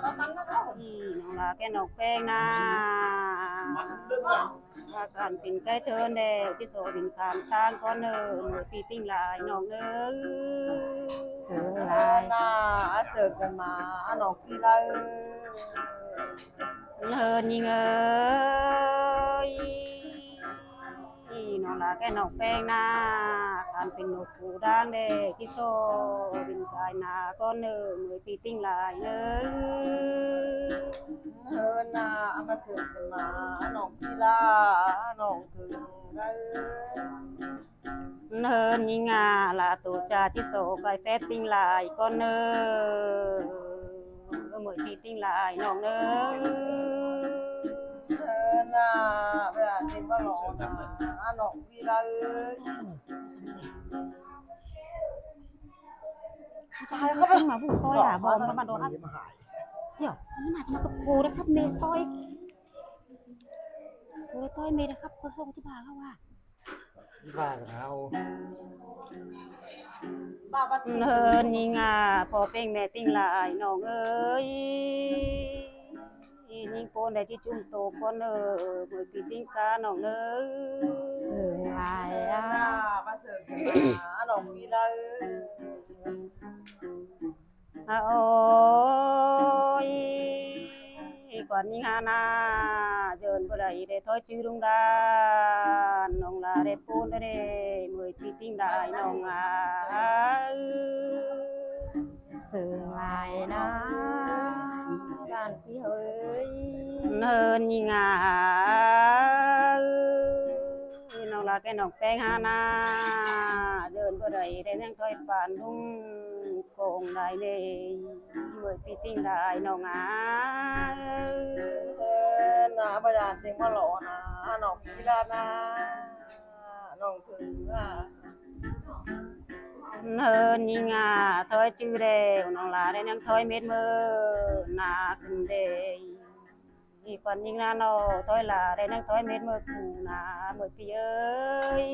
น้องลาแกนอกแป้งนาว่าการปิ่นใกล้เธอแนวที่โซบินขามทางก้อนเนอมือปีติ้งลายน้องเอ้ยเสือลายนาเสิร์ฟกันมาหนองกีฬาเฮินยิงเอ้ยน้องลาแกนอกแป้งนาการเป็นนกผูด่างแดงที่โซบินกายนาก้อนเนอมือปีติ้งลายเอ้ยนามาเสิร์ฟกันมาหนองกีฬาหนองถึงได้เนินยิงาลาตูจาที่โซไกแฟติ้งลายก็เนอเหมือนที่ติ้งลายน้องเนอนาเวลาเด็กก็หลอกนะหนองกีฬาชายเขาเป็นหมาผู้คอยอ่ะบอมก็มาโดนอัดเดี๋ยวอันนี้มาจะมากับครูนะครับเมย์ต้อยครูต้อยเมย์นะครับเขาส่งที่บ้านเขาว่าบ้านเราเนินยิงาพอเป้งแม่ติ้งลายน้องเอ้ยยิงโปนได้ที่จุ่มโตก็เนอเหมือนปีติ้งกาน้องเอ้ยเสือลายนามาเสิร์ฟกันมาหนองกีฬาโอ้ยก่อนนี้ฮานาเดินบ่ได้ได้ถอยชื่อลุงดานน้องลาได้ปูนได้มือปีติ้งได้น้องอาเสือลายนะบ้านพี่เฮ้ยเนินยิงาน้องลาแกน้องแป้งฮานาเดินบ่ได้ได้นั่งถอยปานลุงโกงได้เลยมือปีติ้งได้น้องอานาพยานเสียงมาหล่อนะหนองกีฬานะหนองถึงเนินยิงาถอยชื่อเร็วน้องลาได้นั่งถอยเม็ดมือนาขึ้นเดยอีก่อนยิงนาโนถอยลาได้นั่งถอยเม็ดมือคูนาเมื่อพี่เอ้ย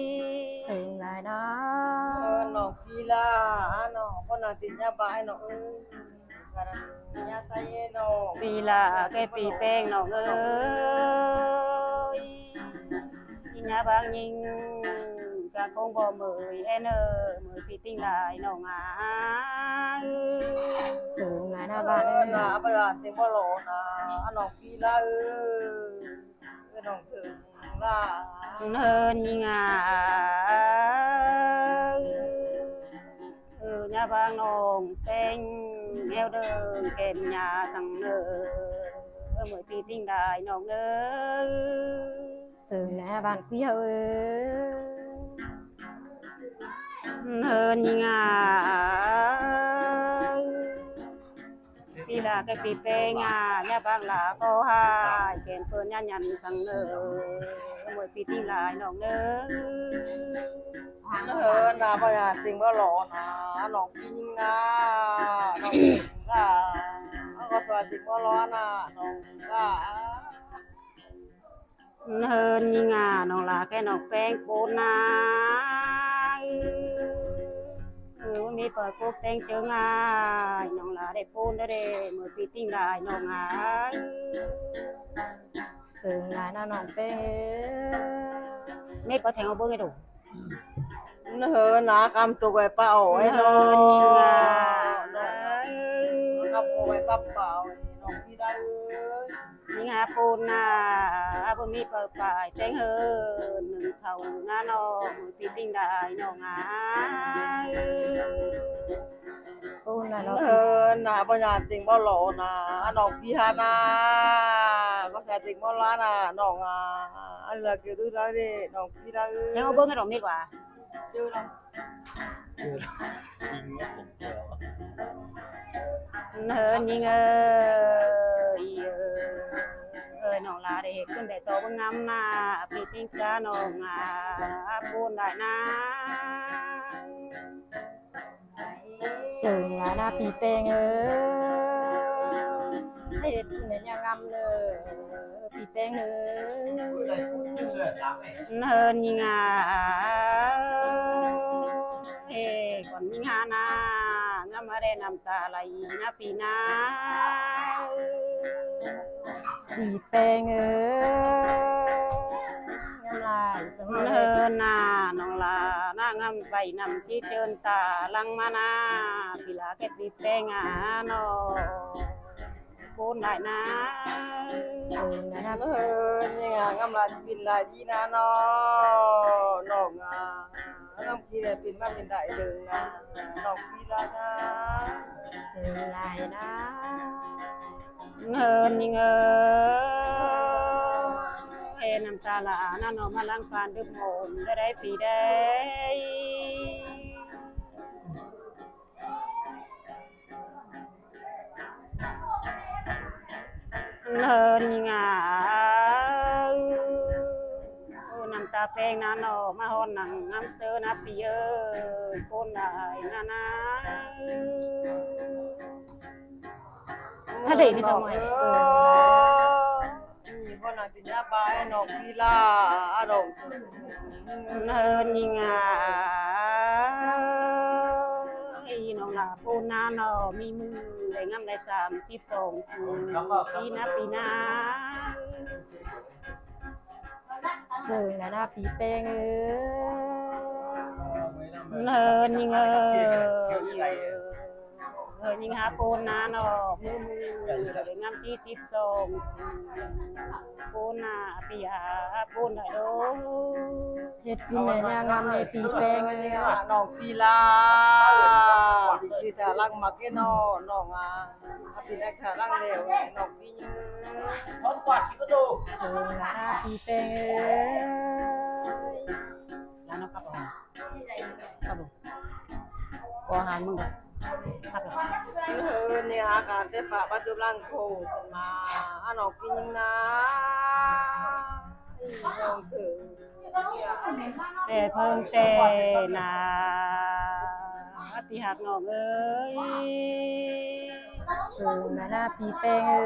เสือลายนะหนองกีฬาหนองคนน่ะติดยาบ้าหนองการยาไตหนองปีลาแกปีแป้งน้องเอ้ยยิงยาบางยิงกะคงบ่เมื่อยเนอมือพี่ติ้งลายน้องอาเสือลายนะบ้านนาพยานเสียงมาหล่อนะหนองกีฬาหนองถึงล่าเนินยิงาญาบางนองเต็งแอวเดินเก็บยาสังเนอเมื่อปีติ้งได้น้องเอ้ยเสือลายบ้านพี่เฮ้ยเนินยิงาปีลาแกปีเป้งาญาบางลาก็หายเก็บเพิ่นยันสังเนอเมื่อปีติ้งได้น้องเอ้ยนาพยานเสียงมาหล่อนะหนองกีฬาหนองถึงล่าก็สวัสดีมาหล่อนะหนองล่าเนินยิงาน้องลาแกน้องแป้งโปนามีเปิดปุ๊บเต็งเจองายน้องลาได้ปูนได้เมื่อปีติ้งได้น้องอาเสือลายนะน้องเป้ไม่ก็แทงเอาเบิ้งให้ดูนากำตัวไว้เปล่าไอ้เนินยิงาก ำตัวไว้เปล่าน้องพี่ได้ยิงาปูนาบ่มีเปิดปลายแตงเฮินหนึ่งเท่าหน้าน้องมือปีติ้งได้น้องอาปูนนะเนาะนาปัญญาติงบ่หล่อนะน้องพี่ฮานาก็ใส่ติงบ่ล้านะน้องอะไรเกี่ยวด้วยแล้วดิน้องพี่ได้แทงเอาเบิ้งให้ดอกนี่กว่าเจอแล้วยิงเนี่ยผมเจอเนินยิงน้องลาได้เห็นขึ้นได้โตบ่งามนาปีติ้งกาน้องปูนได้นะเสือลายนะปีเป้งให้เด็ดเหมือนยังงำเลยปีเป้งเนินยิงาก่อนยิงหานางามาได้น้ำตาไหลนะปีนา ปีแป้งเอ้ยงามลายสม เฮ เด็จ อนาน้องลานางามใบนำที่เจินตาลังมานาพิลาแกปีแป้งนอปูนได้นะ สูงนะครับ นี่งงามลาบินลาดีนะน้องน้องพี่เนี่ยเป็นมาเป็นได้เด้อน้องพี่ลานะ สูงลายนะ เฮินยิงเอ้น้ำตาลาน้านอมาลังฟานดึกโหมได้ปีได้เฮินยิงน้ำตาแป้งน้านอมาหอนหนังน้ำเสือน้าปีเอ้ยโคนได้นาถ้าเด็กนี่สมัย นี่พ่อนากินยาบายน้องพี่ลาดง เฮินยิงน้องลาปูนาหนอมีมือได้งามได้32ปีนะปีนา สูงนะปีแป้งเอ้ย เฮินยิงเฮินยิงหาปูนาหนอมือได้งาม42ปูนาปีหาปูนได้โด เฮ็ดกินแม่ย่างามในปีแป้งเอ้ย น้องพี่ลาพี่คือตาลังมาเกนอน้องพี่นักตาลังเร็วน้องพี่ท้องกวาดชิบะโด สูงนะปีแป้งเอ้ย แล้วนะครับครับก็หามึงครับ นี่หาการเตะปะปัจจุบันโคขึ้นมาน้องพี่ยิงนะน้องถึง แต่เพิ่งแต่นาพี่หักน้องเอ้ย สูงนะปีแป้งเอ้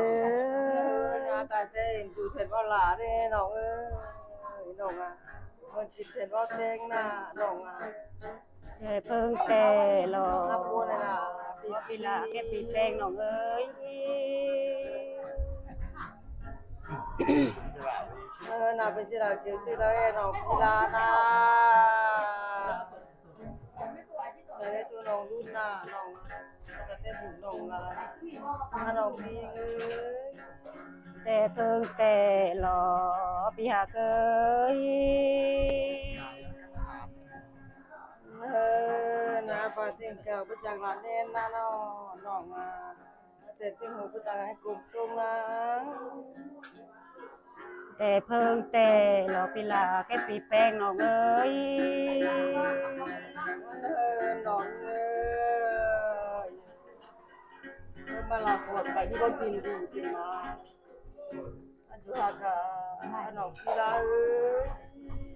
ย ตาเต้นดูเห็นว่าหลาเด้น้องเอ้ยน้องมันคิดเห็นว่าเต้งนะน้อง แต่เพิ่งแต่รอ น้าปูนี่นะ ปีละแค่ปีแป้งน้องเอ้ย น่าเป็นจิราเกี่ยวจิราน้องกีฬานะแต่ในส่วนน้องรุ่นน่ะน้องจะเต้นบุญน้องนะน้องพี่เอ้ย แต่เพิ่งแต่รอพี่หักเอ้ย นะปาติงเก่าประจักษ์หลานเน้นนะน้องแต่ติงหูประจักษ์ให้กลุ่มตรงนะ แต่เพิ่งแต่รอปีละแค่ปีแป้งน้องเอ้ย น้องเอ้ยมาลาปวดไปที่บ้านดินดีจริงนะอันจุฬาค่ะน้องกีฬาเอ้ย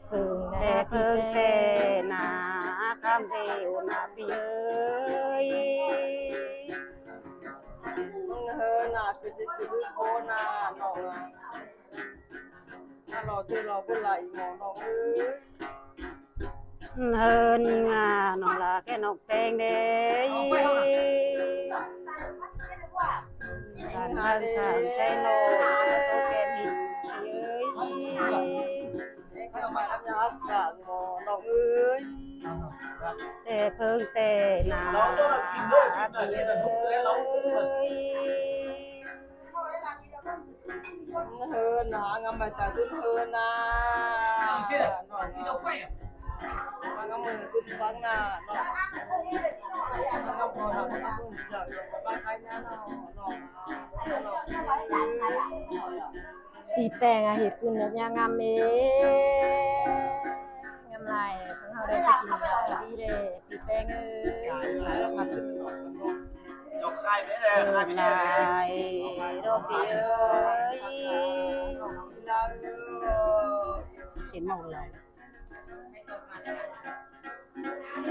สูงนะ แต่ ปี เพิ่ง แป้ แต่ ง นาคำเดียวนาพี่เอ้ย น่าคือสิคือโคน่ะน้องถ้ารอช่วยรอผู้ไหลหมอน้องเอ้ย เฮินน้องลาแค่นกแตงเด้ยการทางทางใจโลโตแก้มหินเอ้ย ข้ามาทำยากกะหมอน้องเอ้ย แต่เพิ่งแต่นาพี่เอ้ย หางามใบตาตุ้นนะน้องงามมือตุ้นฟังนะน้องงามพอน้องตุ้นจากบ้านใครนะน้อง ปีแป้งเฮ็ดกินแม่ย่างามเอ้ยงามลายสังเฮาได้กินดีเด้ปีแป้งเอ้ย จบค่ายไปเลยค่ายไป ล เลย ายโรปีเอ้ยสินมองเลย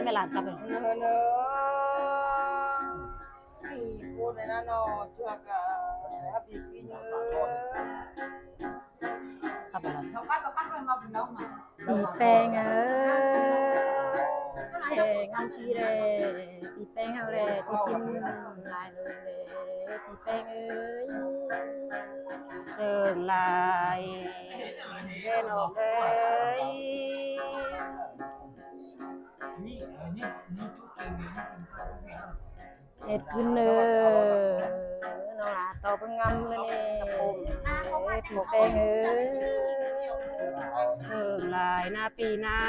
ไม่หลานกลับเลย พูดในนั้นช่วยกับพี่พี่เยอะ กลับไปแล้ว ปีแป้งเอ้ยงามชีเด้ปีแป้งเฮาแลที่กินหลายเลยเด้ปีแป้งเอ้ย เสิร์งลายเล่นออกเลย เฮ็ดขึ้นเด้อน้องหลาต่อเบิ่งงำเลยนี่พี่แป้งเอ้ย เสิร์งลายหน้าปีหน้า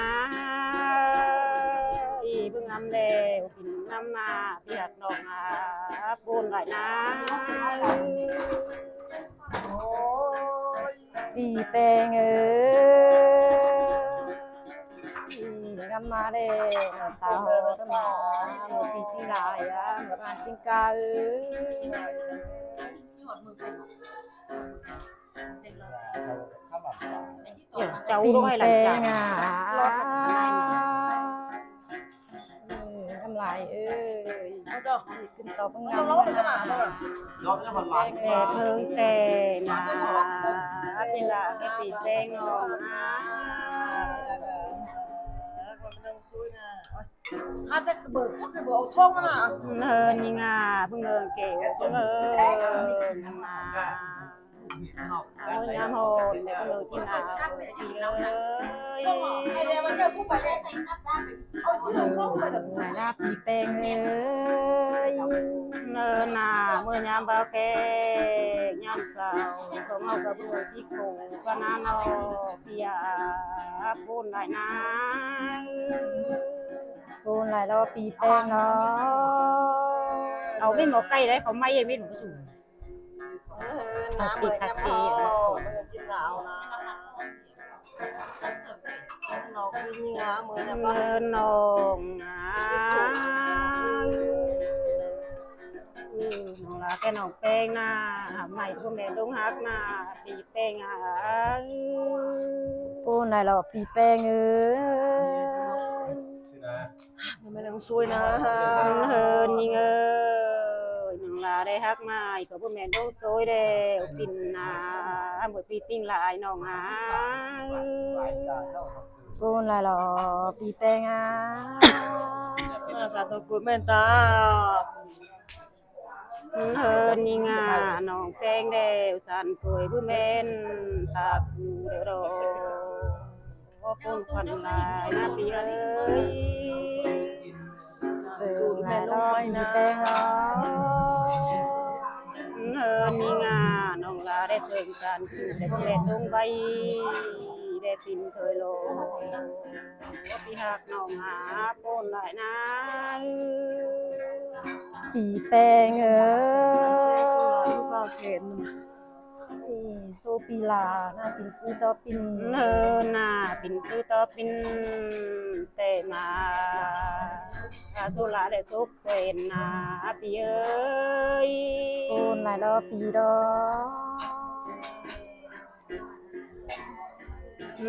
อีเพิ่งงำเดวกินน้ำนาเปียกดอกอาปูนหลายน้า พี่แป้งเอ้ยงำมาเด้น้ำตาหอดมาหมดปีที่หลายอ่ะหมดงานกินกาเอ้ย เจ้า ปี ด้วยหลัง แป้ จาก งอ่ะ รอดมาจากไหน น้ำลายเอ้ย เอาเจ้า ขึ้นต่อเบิ่งงำ เราเล่าไปขนาดนั้น ยอมจะผ่อนหลัง แต่เพิ่งแต่นาเป็นละแค่ปีแป้งนองนะ ข้าจะเบิกข้าจะเบิกเอาท่องมาน่ะ เนินนี่งาเพิ่งเนินเก๋เพิ่งเนินมาเอาเงินน้ำโหดเดี๋ยวเพิ่งเนินกินเอาปีเลย ไอเดียมันจะพูดไปได้เอาสิท่องไปแต่ ไหนหน้าปีแป้งเอ้ย เนินนาเมื่อยามเบาแก่ยามเศร้าสมเอากระเบื้องที่โขกนาโนเปียปูนไหลน้ โกนหลายรอบปีแป้งเนาะ ำเอาไม่หมอไก่ได้เขาไม่ยังไม่หนูสูง น้ำเหมือนน้ำกินหนาวนะหนาวกินนี่นะมือจะ เนินนองนะน้องลาแกน้องแป้งนะใหม่พวกแม่ดงฮักนะปีแป้งอ่ะ โกนหลายรอบปีแป้งเอ้ย ไม่ต้องซวยนะ เฮินยิงเอ้ยน้องลาได้ฮักมาอีกกับพวกแม่ดงโซยเด้อปินนะหมดปีติ้งลายน้องหา โกนหลายรอบปีแป้งอ่ะ สาธุกุเมตตา เฮินยิงอ่ะน้องแป้งเด้อสันป่วยผู้แม่นตาคูเด้อรอว่าปนพันลายนะปีเอ้ย เสือหลายรอบปีแป้งเนาะ เฮินยิงอ่ะน้องลาได้เสริมกันคือได้พวกแม่ดงใบได้ปินเคยโลว่าพี่ฮักน้องหาปนหลายนะ ปีแป้งเอ้ย ลูกเราเข็น นี่โซปีลาหน้าปินซื้อต่อปิน เนินน่ะปินซื้อต่อปินเตมาอาสุราได้สุกเป็นนาปีเอ้ย โกนหลายรอบปีดอก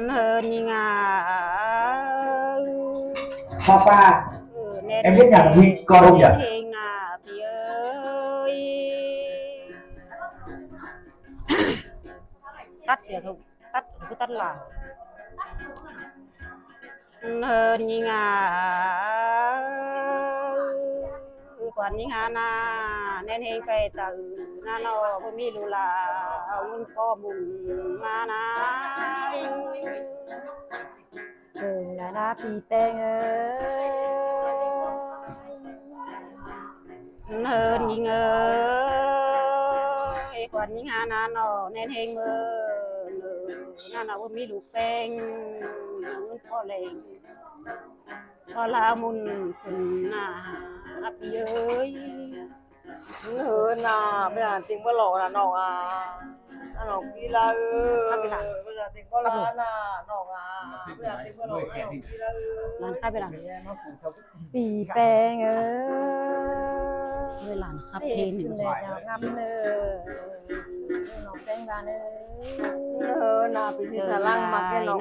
เนินนี่งา Papa, เน้น em biết nhạc Huy con không nhỉ? เพลงนาปีเอ้ยตัดเสียทุกตัดคือตัดหลังเนินนี่งาก่อนนี้งานาแน่นเฮงไปตื่นนาโนบ่มีลูลาเอาเงินพ่อบุญมานะ เสือหลายหน้าปีแป้งเอ้ย เนินยิงเอ้ยก่อนนี้งานาโนแน่นเฮงเมื่อเนินนาโนบ่มีลูกแป้งเอาเงินพ่อเล็งพอลามุนขึ้นหน้าปีเอ้ย น่ะไม่อ่านจริงว่าหลอกนะน้องอ่ะน้องกีฬาไม่อ่านจริงว่าหลอกนะน้องอ่ะไม่อ่านจริงว่าหลอกน้องกีฬา หลานข้าไปหลัง ปีแป้งเอ้ย เวลาครับเท เฮ็ น ด หนึ่ ขึ้ ง นได้ยาวงามเด้อน้องแป้งบานเอ้ย น่ะปีนี้ตะลังมาแก่น้อง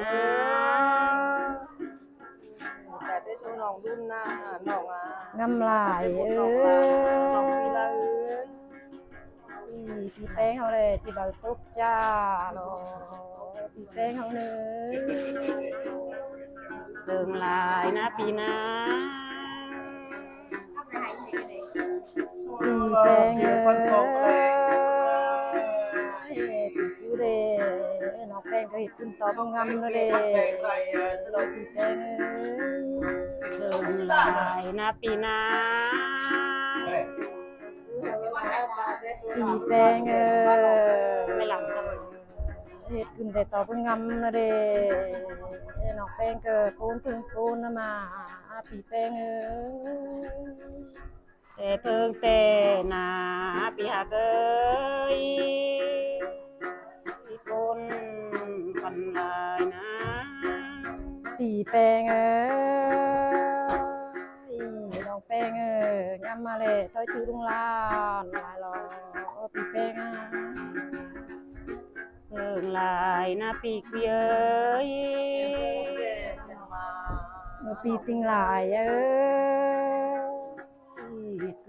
แต่ได้ชูน้องรุ่นหน้าน้องอ่ะ งามหลายเอ้ย น้องกีฬา ปีแป้งเขาเลยที่เราตบจ้าเนาะปีแป้งเขาเนย เสิงลายนะปีนะ ปีแป้งเอ้ยปีซื้อ น้องแป้งก็เห็ดคุณต่อบุญงามเลยเด้ปีแป้งเอ้ย เสื่อมลายนะปีนา ปีแป้งเอ้ย ไม่หลังครับ เห็ดคุณแต่ต่อบุญงามเลยเด้น้องแป้งก็โกนถึงโกนมาปีแป้งเอ้ย แต่เพิ่งแต่นาปีหาเกยคนปันลายนะ ปีแป้งเอ้ยน้องแป้งเอ้ยงามมาเลยถอยชื่อลุงลานลายรอปีแป้งอ่ะ เสื่อมลายนะปีเกย เมื่อปีติงหลายเอ้